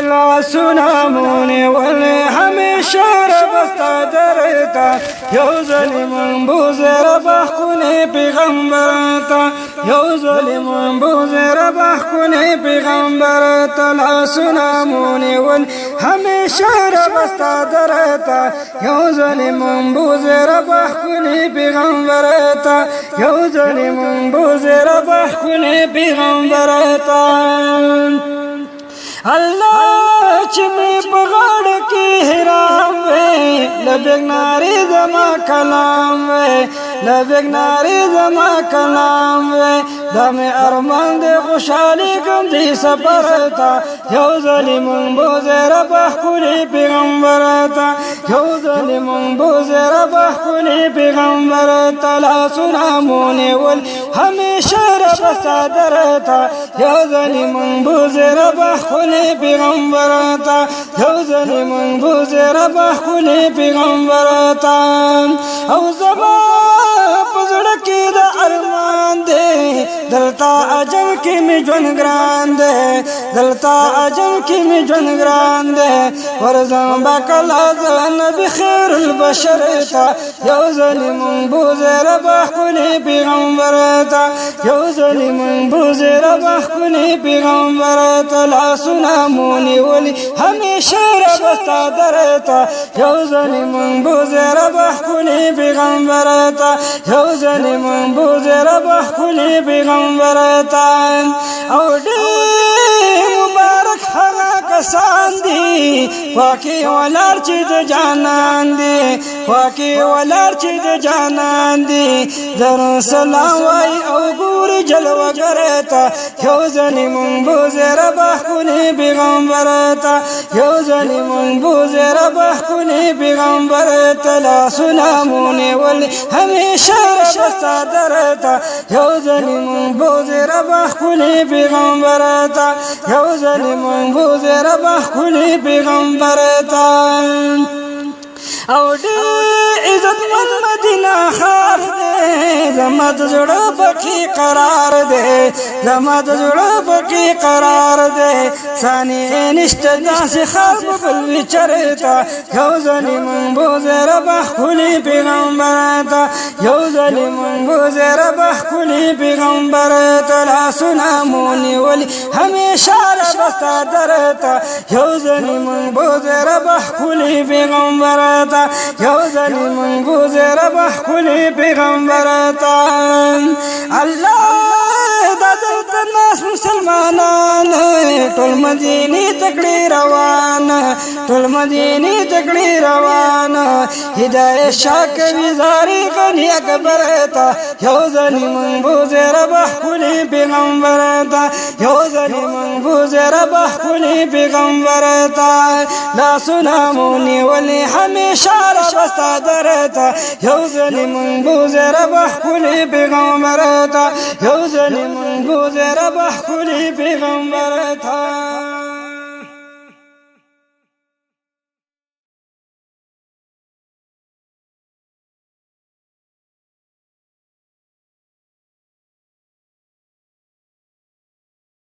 لاسونه مونیول همیشه ربستا درتا یو ظلم بوزر بخونه پیغمبر تا یو ظلم بوزر بخونه پیغمبر تا لاسونه مونیول همیشه ربستا درتا یو ظلم بوزر بخونه پیغمبر تا یو ظلم بوزر بخونه پیغمبر تا الله چې مې په غاړه کې حرام وې لبیک نارې زما کلام وې لبیک نارې زما کلام وې دا مې ارمان دې خوشحالي کوم دې سفر ته یو ظلم بوزر بخونې پیغمبر ته یو ظلم بوزر بخونې پیغمبر ته لاسونه مونیول همیشه ربستا درته یو ظلم بوزر بخونې پیغمبر تا یو ظلم بوزر بخونې پیغمبر تا او زما پزړه کې د ارمان دی دلتا اجل کې می ژوند ګران دی دلتا اجل کې می ژوند ګران دی ورځم بکلا نبی خیر البشر تا یو ظلم بوزر بخونې پیغمبر تا یو ظلم بوزر بخونې پیغمبر تا لاسونه مونیول همیشه ربستا درتا یو ظلم بوزر بخونې پیغمبر تا یو ظلم بوزر بخونې پیغمبر تا او ډېر مبارک هغه کسان دي خواکې ولاړ چې د جانان دي خواکې ولاړ چې د جانان دي در سلام وای او ګور جلوه تا یو ظلم بوزر بخونې پیغمبر تا یو ظلم بوزر بخونې پیغمبر تا لاسونه مونیول همیشه ربستا درتا یو ظلم بوزر بخونې پیغمبر تا یو ظلم بوزر بخونې پیغمبر تا او ډېر عزتمن مدینه ښار دی زما د زړه پکې قرار دی زما د زړه پکې قرار دی ثانیې نشته داسې ښار په بل وي چېرته یو ظلم بوزر بخونې پیغمبر ته یو ظلم بوزر بخونې پیغمبر ته لاسونه مونیول همیشه ربستا درته یو ظلم بوزر بخونې پیغمبر ته یو ظلم بوزر بخونې پیغمبر ته الله دا دلته ناس مسلمانان ټول مدینې تکړې روان ټول مدینې تکړې روان هدایت شاه کوي زارې غني اکبر ته یو ظلم بوزر بخونې پیغمبر ته یو ظلم بوزر بخونې پیغمبر ته لاسونه مونیول همیشه ربستا درته یو ظلم بوزر بخونې پیغمبر ته یو ظلم بوزر بخونې پیغمبر ته